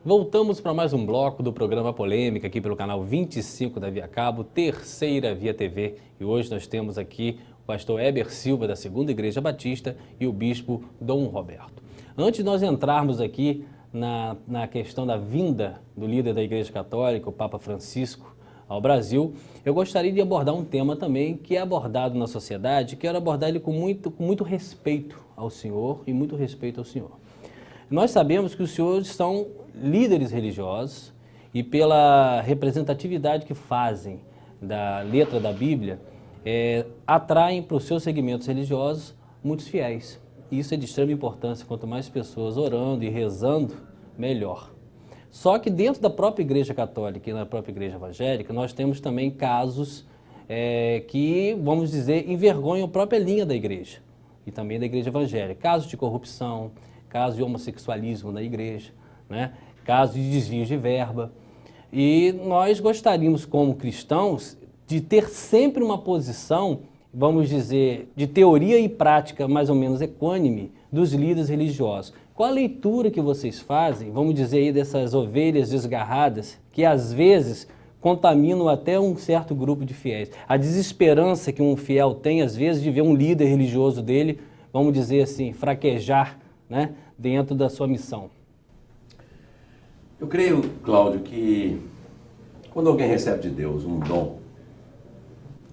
Voltamos para mais um bloco do programa Polêmica aqui pelo canal 25 da Via Cabo, terceira Via TV. E hoje nós temos aqui o pastor Heber Silva da Segunda Igreja Batista e o bispo Dom Roberto. Antes de nós entrarmos aqui na questão da vinda do líder da Igreja Católica, o Papa Francisco, ao Brasil, eu gostaria de abordar um tema também que é abordado na sociedade, quero abordar ele com muito respeito ao Senhor e muito respeito ao Senhor. Nós sabemos que os senhores são líderes religiosos e pela representatividade que fazem da letra da Bíblia, atraem para os seus segmentos religiosos muitos fiéis. E isso é de extrema importância, quanto mais pessoas orando e rezando, melhor. Só que dentro da própria Igreja Católica e na própria Igreja Evangélica, nós temos também casos que, vamos dizer, envergonham a própria linha da Igreja e também da Igreja Evangélica. Casos de corrupção, casos de homossexualismo na Igreja, né? Casos de desvios de verba. E nós gostaríamos, como cristãos, de ter sempre uma posição, vamos dizer, de teoria e prática mais ou menos equânime dos líderes religiosos. Qual a leitura que vocês fazem, vamos dizer aí, dessas ovelhas desgarradas, que às vezes contaminam até um certo grupo de fiéis? A desesperança que um fiel tem, às vezes, de ver um líder religioso dele, vamos dizer assim, fraquejar, né, dentro da sua missão. Eu creio, Cláudio, que quando alguém recebe de Deus um dom,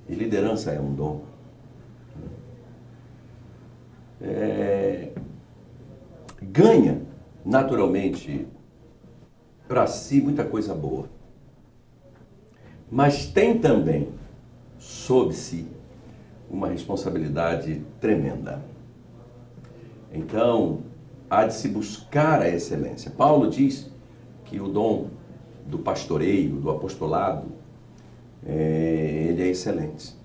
e liderança é um dom, ganha naturalmente para si muita coisa boa. Mas tem também sob si uma responsabilidade tremenda. Então, há de se buscar a excelência. Paulo diz que o dom do pastoreio, do apostolado, ele é excelente.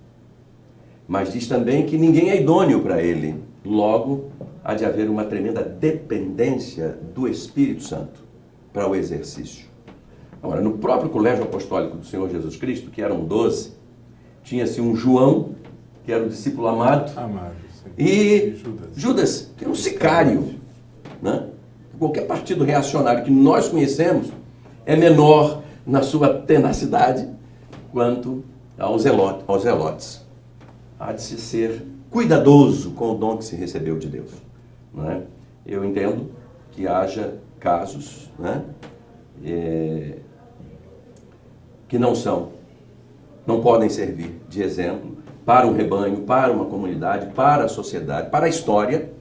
Mas diz também que ninguém é idôneo para ele. Logo, há de haver uma tremenda dependência do Espírito Santo para o exercício. Agora, no próprio colégio apostólico do Senhor Jesus Cristo, que eram 12, tinha-se um João, que era o discípulo amado, e Judas, que era um sicário, né? Qualquer partido reacionário que nós conhecemos é menor na sua tenacidade quanto aos zelotes. Há de se ser cuidadoso com o dom que se recebeu de Deus, não é? Eu entendo que haja casos, né, que não podem servir de exemplo para um rebanho, para uma comunidade, para a sociedade, para a história,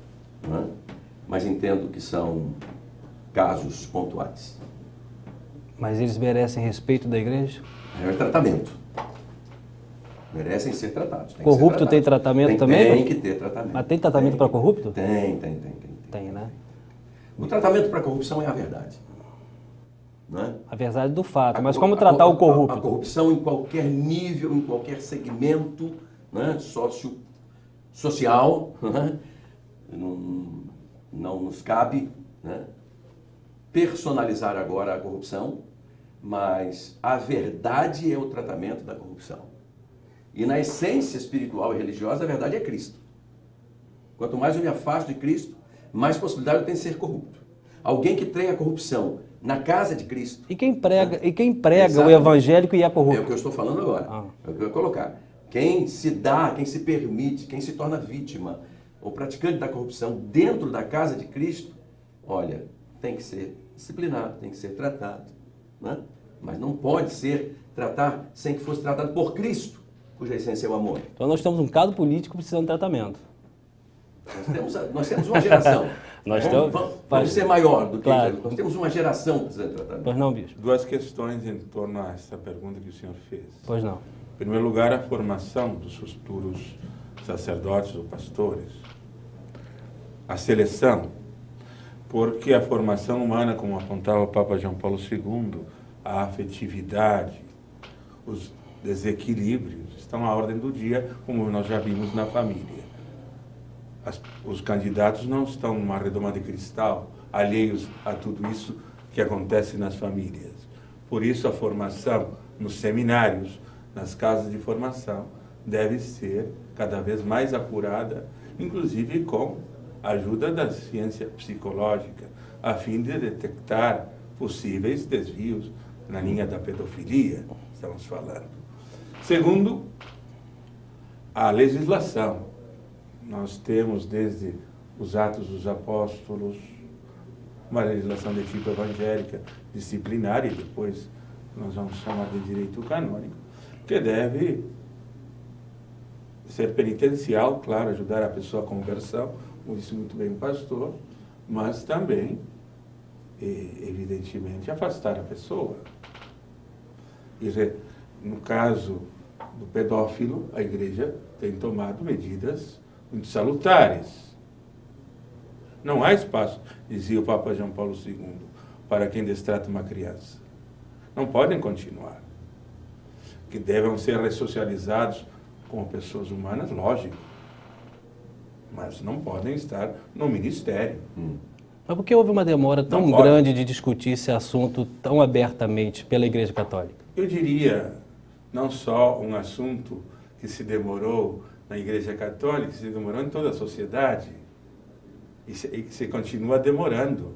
né? Mas entendo que são casos pontuais. Mas eles merecem respeito da igreja? É tratamento. Merecem ser tratados. Corrupto tem tratamento também? Tem que ter tratamento. Mas tem tratamento para corrupto? Tem. Tem, né? O tratamento para corrupção é a verdade. Não é? A verdade do fato. Mas como tratar o corrupto? A corrupção em qualquer nível, em qualquer segmento, né, social, né, não nos cabe, né, personalizar agora a corrupção, mas a verdade é o tratamento da corrupção. E na essência espiritual e religiosa, a verdade é Cristo. Quanto mais eu me afasto de Cristo, mais possibilidade eu tenho de ser corrupto. Alguém que tenha corrupção na casa de Cristo... E quem prega o evangélico e é corrupto? É o que eu estou falando agora. É o que eu ia colocar. Quem se dá, quem se permite, quem se torna vítima ou praticante da corrupção dentro da casa de Cristo, olha, tem que ser disciplinado, tem que ser tratado, né? Mas não pode tratar sem que fosse tratado por Cristo, cuja essência é o amor. Então nós temos um caso político precisando de tratamento. Nós temos uma geração. Vamos ser maior do que claro. Nós temos uma geração precisando de tratamento. Pois não, bispo? Duas questões em torno a essa pergunta que o senhor fez. Pois não. Em primeiro lugar, a formação dos futuros sacerdotes ou pastores. A seleção. Porque a formação humana, como apontava o Papa João Paulo II, a afetividade, os desequilíbrios estão à ordem do dia, como nós já vimos na família. Os candidatos não estão numa redoma de cristal, alheios a tudo isso que acontece nas famílias. Por isso a formação nos seminários, nas casas de formação, deve ser cada vez mais apurada, inclusive com a ajuda da ciência psicológica, a fim de detectar possíveis desvios na linha da pedofilia, estamos falando. Segundo, a legislação. Nós temos desde os Atos dos Apóstolos, uma legislação de tipo evangélica, disciplinar, e depois nós vamos chamar de direito canônico, que deve ser penitencial, claro, ajudar a pessoa à conversão, como disse muito bem o pastor, mas também, evidentemente, afastar a pessoa. E, no caso do pedófilo, a igreja tem tomado medidas muito salutares. Não há espaço, dizia o Papa João Paulo II, para quem destrata uma criança. Não podem continuar. Que devem ser ressocializados como pessoas humanas, lógico. Mas não podem estar no ministério. Mas por que houve uma demora tão Não pode. grande de discutir esse assunto tão abertamente pela Igreja Católica? Eu diria, não só um assunto que se demorou na Igreja Católica, se demorou em toda a sociedade, e que se continua demorando.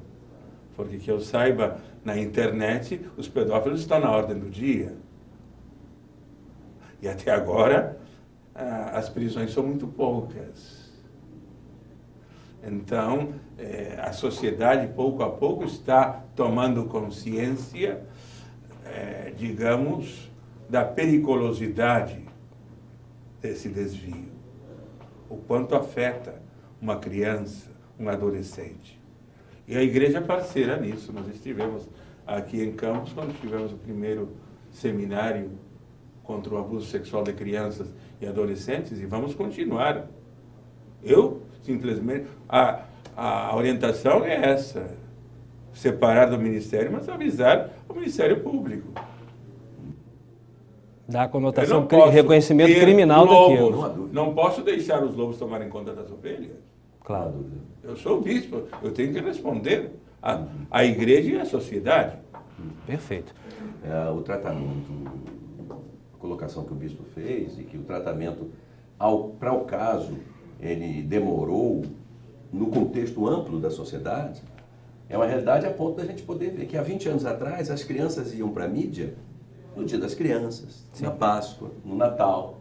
Porque, que eu saiba, na internet, os pedófilos estão na ordem do dia. E até agora, as prisões são muito poucas. Então, a sociedade, pouco a pouco, está tomando consciência, digamos, da periculosidade desse desvio. O quanto afeta uma criança, um adolescente. E a igreja é parceira nisso. Nós estivemos aqui em Campos, quando tivemos o primeiro seminário contra o abuso sexual de crianças e adolescentes, e vamos continuar. Eu, simplesmente, a orientação é essa, separar do Ministério, mas avisar o Ministério Público. Dá a conotação, Eu não posso reconhecimento ter criminal lobos, daquilo. não posso deixar os lobos tomarem conta das ovelhas. Claro. Eu sou o bispo, eu tenho que responder à igreja e à sociedade. Perfeito. O tratamento, a colocação que o bispo fez, e que o tratamento, para o caso, ele demorou no contexto amplo da sociedade, é uma realidade a ponto da gente poder ver que há 20 anos atrás as crianças iam para a mídia no Dia das Crianças, na Páscoa, no Natal.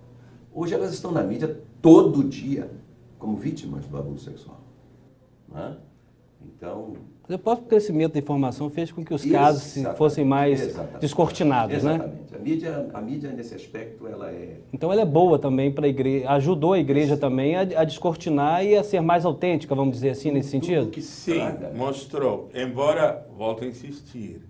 Hoje elas estão na mídia todo dia como vítimas do abuso sexual. Não é? Então... O próprio crescimento da informação fez com que os casos fossem mais descortinados, né? Exatamente. A mídia, nesse aspecto, ela é... Então ela é boa também para a igreja, ajudou a igreja também a descortinar e a ser mais autêntica, vamos dizer assim, nesse sentido? Sim, mostrou. Embora, volto a insistir,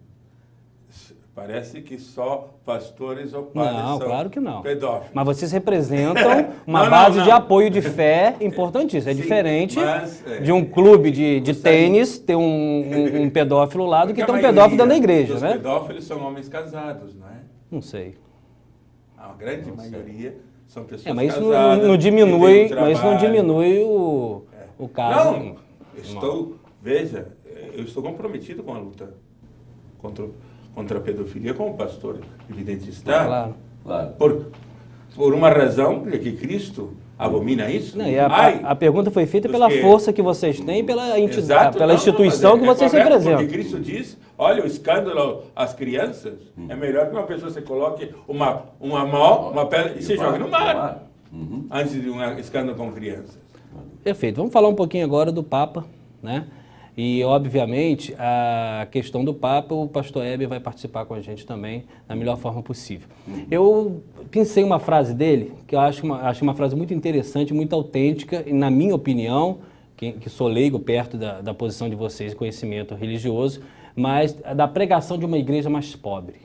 parece que só pastores ou padres Não, são claro que não. pedófilos. Mas vocês representam uma Não, base não. de apoio de fé importantíssima. É Sim, diferente mas, de um clube de tênis ter um pedófilo lá do que ter um pedófilo dentro da igreja, os né? pedófilos são homens casados, não é? Não sei. A grande maioria são pessoas Mas isso casadas. não que têm diminui, um mas isso não trabalho. diminui o caso. Veja, eu estou comprometido com a luta contra a pedofilia como pastor, evidente está. Claro. Por uma razão, que Cristo abomina isso. Não, e a pergunta foi feita pela força que vocês têm, pela entidade, pela instituição que vocês representam. Porque Cristo diz, olha, o escândalo às crianças, é melhor que uma pessoa se coloque uma pedra e se jogue no mar, antes de um escândalo com crianças. Perfeito. Vamos falar um pouquinho agora do Papa, né? E, obviamente, a questão do Papa, o pastor Heber vai participar com a gente também da melhor forma possível. Eu pensei uma frase dele, que eu acho uma frase muito interessante, muito autêntica, e, na minha opinião, que sou leigo perto da posição de vocês, conhecimento religioso, mas da pregação de uma igreja mais pobre.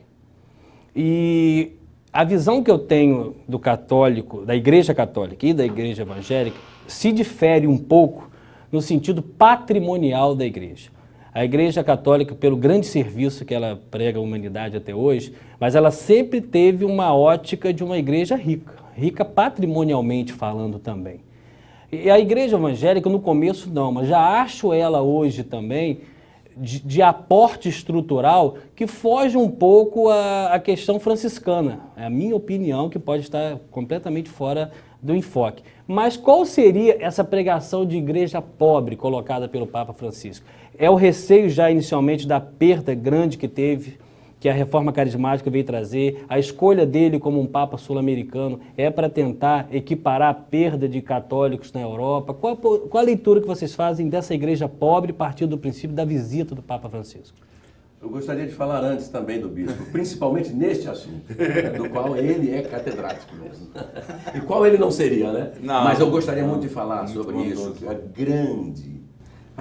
E a visão que eu tenho do católico, da igreja católica e da igreja evangélica, se difere um pouco no sentido patrimonial da igreja. A igreja católica, pelo grande serviço que ela prega à humanidade até hoje, mas ela sempre teve uma ótica de uma igreja rica patrimonialmente falando também. E a igreja evangélica, no começo não, mas já acho ela hoje também de aporte estrutural que foge um pouco à questão franciscana. É a minha opinião, que pode estar completamente fora do enfoque. Mas qual seria essa pregação de igreja pobre colocada pelo Papa Francisco? É o receio já inicialmente da perda grande que teve, que a reforma carismática veio trazer, a escolha dele como um Papa sul-americano é para tentar equiparar a perda de católicos na Europa? Qual a leitura que vocês fazem dessa igreja pobre, partindo do princípio da visita do Papa Francisco? Eu gostaria de falar antes também do bispo, principalmente neste assunto, do qual ele é catedrático mesmo. E qual ele não seria, né? Não, mas eu gostaria muito de falar sobre isso, que a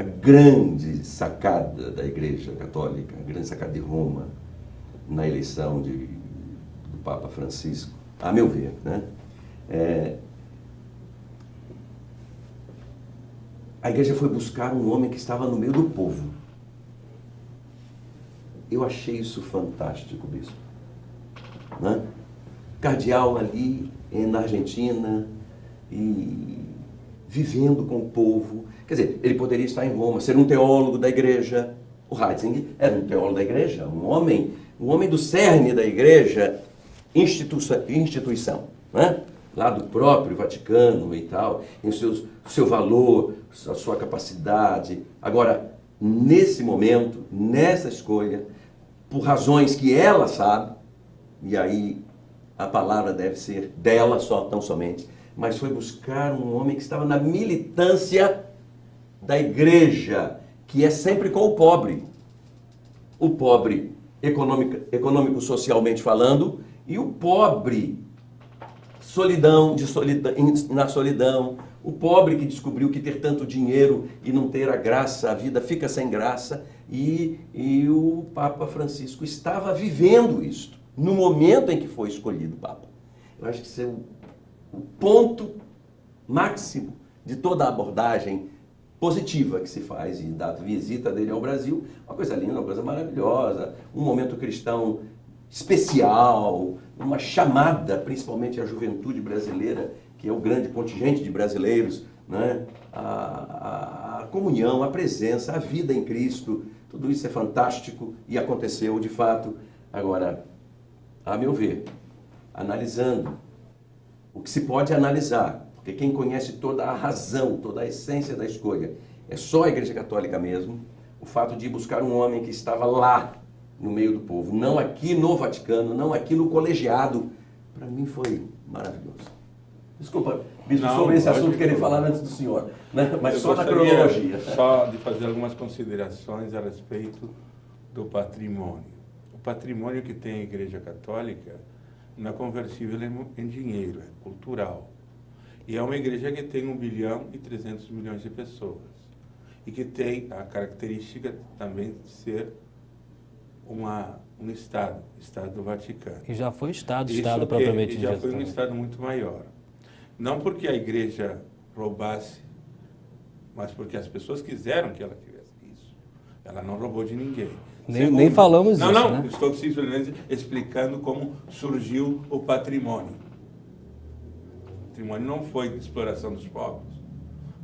grande sacada da Igreja Católica, a grande sacada de Roma, na eleição do Papa Francisco, a meu ver, né? A igreja foi buscar um homem que estava no meio do povo. Eu achei isso fantástico, bispo. Né? Cardeal ali na Argentina e vivendo com o povo. Quer dizer, ele poderia estar em Roma, ser um teólogo da igreja. O Ratzinger era um teólogo da igreja, um homem do cerne da igreja, instituição, né? Lá do próprio Vaticano e tal, em seu valor, a sua capacidade. Agora, nesse momento, nessa escolha, por razões que ela sabe, e aí a palavra deve ser dela só, tão somente, mas foi buscar um homem que estava na militância da igreja, que é sempre com o pobre. O pobre econômico socialmente falando, e o pobre na solidão, o pobre que descobriu que ter tanto dinheiro e não ter a graça, a vida fica sem graça, e o Papa Francisco estava vivendo isto, no momento em que foi escolhido o Papa. Eu acho que esse é o ponto máximo de toda a abordagem positiva que se faz e da visita dele ao Brasil, uma coisa linda, uma coisa maravilhosa, um momento cristão especial, uma chamada, principalmente à juventude brasileira, que é o grande contingente de brasileiros, né? A comunhão, a presença, a vida em Cristo, tudo isso é fantástico e aconteceu de fato. Agora, a meu ver, analisando o que se pode analisar, porque quem conhece toda a razão, toda a essência da escolha, é só a Igreja Católica mesmo, o fato de ir buscar um homem que estava lá no meio do povo, não aqui no Vaticano, não aqui no colegiado, para mim foi maravilhoso. Desculpa, bispo, sobre esse assunto querer falar antes do senhor, né? Mas só na cronologia. Só de fazer algumas considerações a respeito do patrimônio. O patrimônio que tem a Igreja Católica não é conversível em dinheiro, é cultural. E é uma igreja que tem 1 bilhão e 300 milhões de pessoas. E que tem a característica também de ser um Estado do Vaticano. E já foi Estado propriamente dito. Já foi um Estado muito maior. Não porque a igreja roubasse, mas porque as pessoas quiseram que ela tivesse isso. Ela não roubou de ninguém. Nem falamos isso, Não, né? estou simplesmente explicando como surgiu o patrimônio. O patrimônio não foi de exploração dos povos.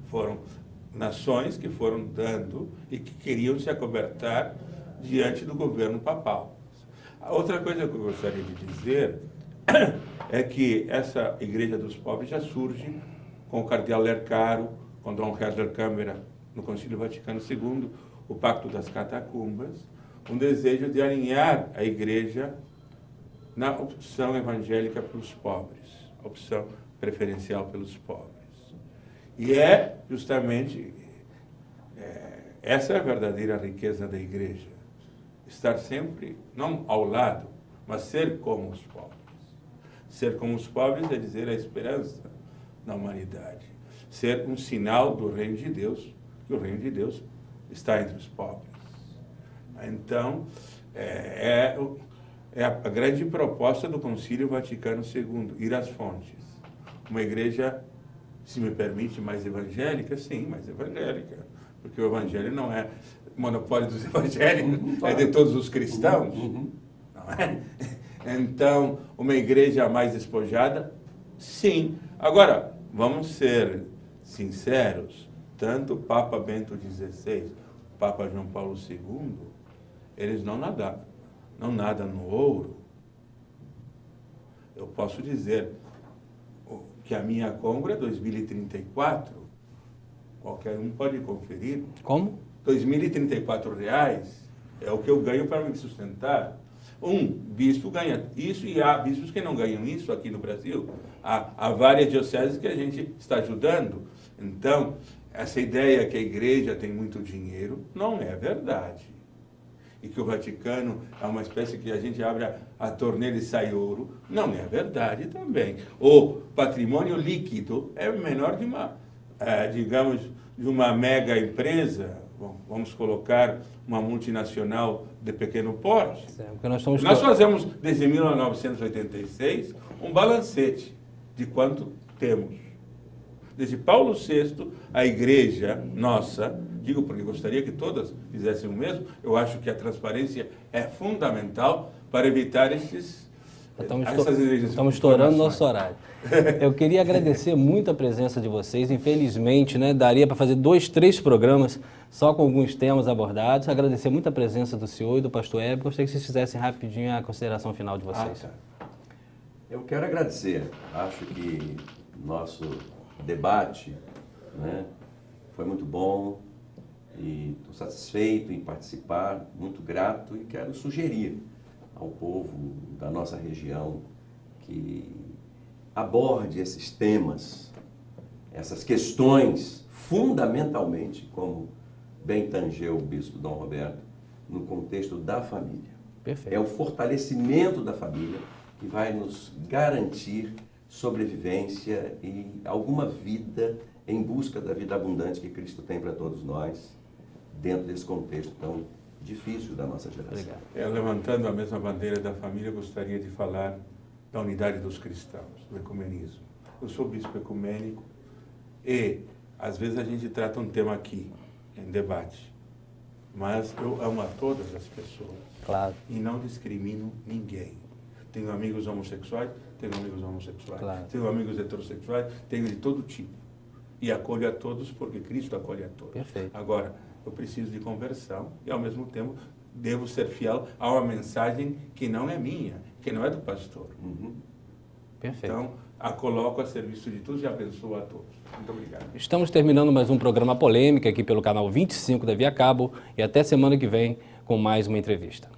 Foram nações que foram dando e que queriam se acobertar diante do governo papal. A outra coisa que eu gostaria de dizer é que essa Igreja dos Pobres já surge com o cardeal Lercaro, com Dom Herder Câmara, no Concílio Vaticano II, o Pacto das Catacumbas, um desejo de alinhar a Igreja na opção evangélica para os pobres, a opção preferencial pelos pobres. E é justamente essa é a verdadeira riqueza da Igreja. Estar sempre, não ao lado, mas ser como os pobres. Ser como os pobres é dizer a esperança na humanidade. Ser um sinal do reino de Deus, que o reino de Deus está entre os pobres. Então, é a grande proposta do Concílio Vaticano II, ir às fontes. Uma igreja, se me permite, mais evangélica? Sim, mais evangélica. Porque o evangelho não é monopólio dos evangélicos, é de todos os cristãos. Não é? Então, uma igreja mais despojada? Sim. Agora, vamos ser sinceros, tanto o Papa Bento XVI, o Papa João Paulo II, eles não nadam no ouro. Eu posso dizer que a minha Congro é 2034. Qualquer um pode conferir. Como? R$ 2.034 é o que eu ganho para me sustentar. Um bispo ganha isso e há bispos que não ganham isso aqui no Brasil. Há várias dioceses que a gente está ajudando. Então, essa ideia que a igreja tem muito dinheiro não é verdade. E que o Vaticano é uma espécie que a gente abre a torneira e sai ouro, não é verdade também. O patrimônio líquido é menor de uma, digamos, de uma mega empresa, vamos colocar uma multinacional de pequeno porte. Nós fazemos, desde 1986, um balancete de quanto temos. Desde Paulo VI, a igreja nossa, digo porque gostaria que todas fizessem o mesmo, eu acho que a transparência é fundamental para evitar essas igrejas. Estamos estourando nosso horário. Eu queria agradecer muito a presença de vocês. Infelizmente, né, daria para fazer 2, 3 programas só com alguns temas abordados. Agradecer muito a presença do senhor e do pastor Heber. Gostaria que vocês fizessem rapidinho a consideração final de vocês. Eu quero agradecer. Acho que nosso debate, né, foi muito bom e estou satisfeito em participar, muito grato, e quero sugerir ao povo da nossa região que aborde esses temas, essas questões, fundamentalmente, como bem tangeu o bispo Dom Roberto, no contexto da família. Perfeito. É o fortalecimento da família que vai nos garantir sobrevivência e alguma vida em busca da vida abundante que Cristo tem para todos nós, dentro desse contexto tão difícil da nossa geração. Levantando a mesma bandeira da família, gostaria de falar da unidade dos cristãos, do ecumenismo. Eu sou bispo ecumênico e, às vezes, a gente trata um tema aqui, em debate, mas eu amo a todas as pessoas. Claro. E não discrimino ninguém. Tenho amigos homossexuais, Claro. Tenho amigos heterossexuais, tenho de todo tipo. E acolho a todos porque Cristo acolhe a todos. Perfeito. Agora, eu preciso de conversão e, ao mesmo tempo, devo ser fiel a uma mensagem que não é minha, que não é do pastor. Perfeito. Então, a coloco a serviço de todos e abençoo a todos. Muito obrigado. Estamos terminando mais um programa Polêmica aqui pelo canal 25 da Via Cabo e até semana que vem com mais uma entrevista.